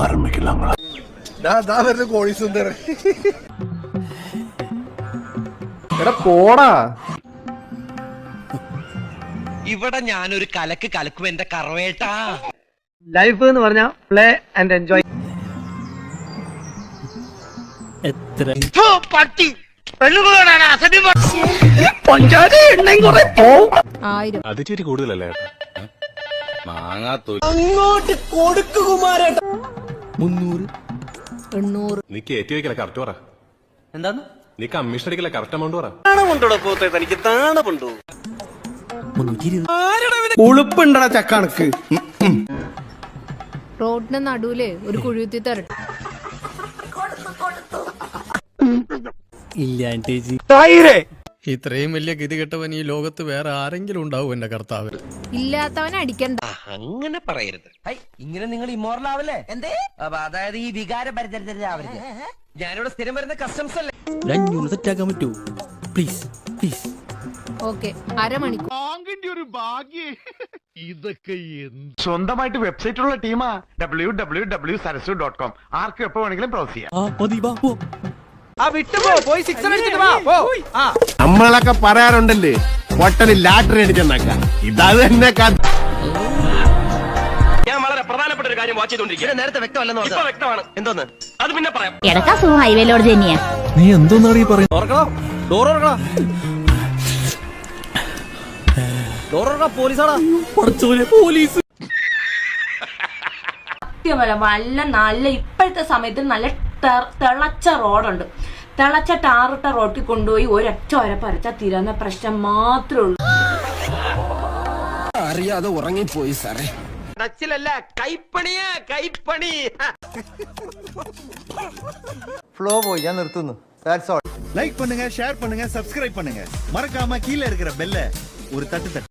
ആരംഭിക്കലാങ്ങളാ. കോഴി സുന്ദരൻ എടാ പോടാ. ഇവിടെ ഞാനൊരു കലക്ക് കലക്കും എന്റെ കറവേട്ടാ. ലൈഫ് എന്ന് പറഞ്ഞാ പ്ലേ ആൻഡ് എൻജോയ്. അത് ഇച്ചിരി കൂടുതലല്ലേ? അങ്ങോട്ട് കൊടുക്കുമാരേട്ടാ. 300 800 നീ കയറ്റി വെക്കല കറക്റ്റ് പറ. എന്താന്ന് നീ കമ്മീഷൻ അടിക്കല കറക്റ്റ് എമൗണ്ട് പറ. തനിക്ക് താണുണ്ടോ? 320 ഉളുപ്പുണ്ടടാ ചക്കണക്ക്. റോഡിന് നടുവില് ഒരു കുഴിയുത്തി തരട്ടെ. ഇത്രയും വലിയ ഗതികെട്ടവൻ ഈ ലോകത്ത് വേറെ ആരെങ്കിലും ഉണ്ടാവും എന്റെ കർത്താവ്. ഇല്ലാത്തവനെ അടിക്കണ്ട. അങ്ങനെ പറയരുത്. ഇങ്ങനെ നിങ്ങൾ ഇമ്മോറൽ ആവല്ലേ? എന്തേ? അതായത് ഈ വികാര പരിചരിച്ചവരുത്. ഞാനിവിടെ സ്ഥിരം വരുന്ന കസ്റ്റംസ് അല്ലേ? 500 സെറ്റാക്കാൻ പറ്റൂ പ്ലീസ് പ്ലീസ്. ഓക്കെ, അരമണിക്കൂർ. സ്വന്തമായിട്ട് വെബ്സൈറ്റ് ഉള്ള ടീമാ. www.sarasu.com. ആർക്കും എപ്പോ വേണമെങ്കിലും ബ്രൗസ് ചെയ്യാം. നമ്മളൊക്കെ പറയാറുണ്ടല്ലേ പൊട്ടന് ലാറ്ററി അടിച്ചെന്നൊക്കെ. ഇതാത് തന്നെ ഞാൻ വളരെ പ്രധാനപ്പെട്ട ഒരു കാര്യം വാച്ച് ചെയ്തോണ്ടിരിക്കുക. നേരത്തെ വ്യക്തമല്ലെന്ന് പറഞ്ഞു. വ്യക്തമാണ്. എന്തോന്ന് അത് പിന്നെ പറയാം. എടക്കാ ഹൈവേലോട് തന്നെയാ. നീ എന്തോന്നാണ് ഈ പറയുന്നത്? പോലീസ്. സത്യമല്ല, നല്ല ഇപ്പോഴത്തെ സമയത്ത് നല്ല തിളച്ച റോഡുണ്ട്. തിളച്ച ടാറിട്ട റോട്ടിൽ കൊണ്ടുപോയി ഒരൊറ്റ പരച്ച തീരുന്ന പ്രശ്നം മാത്രമേ ഉള്ളൂ. അറിയാതെ ഉറങ്ങിപ്പോയി സാറേ. ടച്ചിലല്ല, കൈപ്പണിയാ കൈപ്പണി. ഫ്ലോ പോയി, ഞാൻ നിർത്തുന്നു. லைக் பண்ணுங்க, ஷேர் பண்ணுங்க, சப்ஸ்கிரைப் பண்ணுங்க. மறக்காம கீழே இருக்கிற பெல்ல ஒரு தட்டு தட்டு.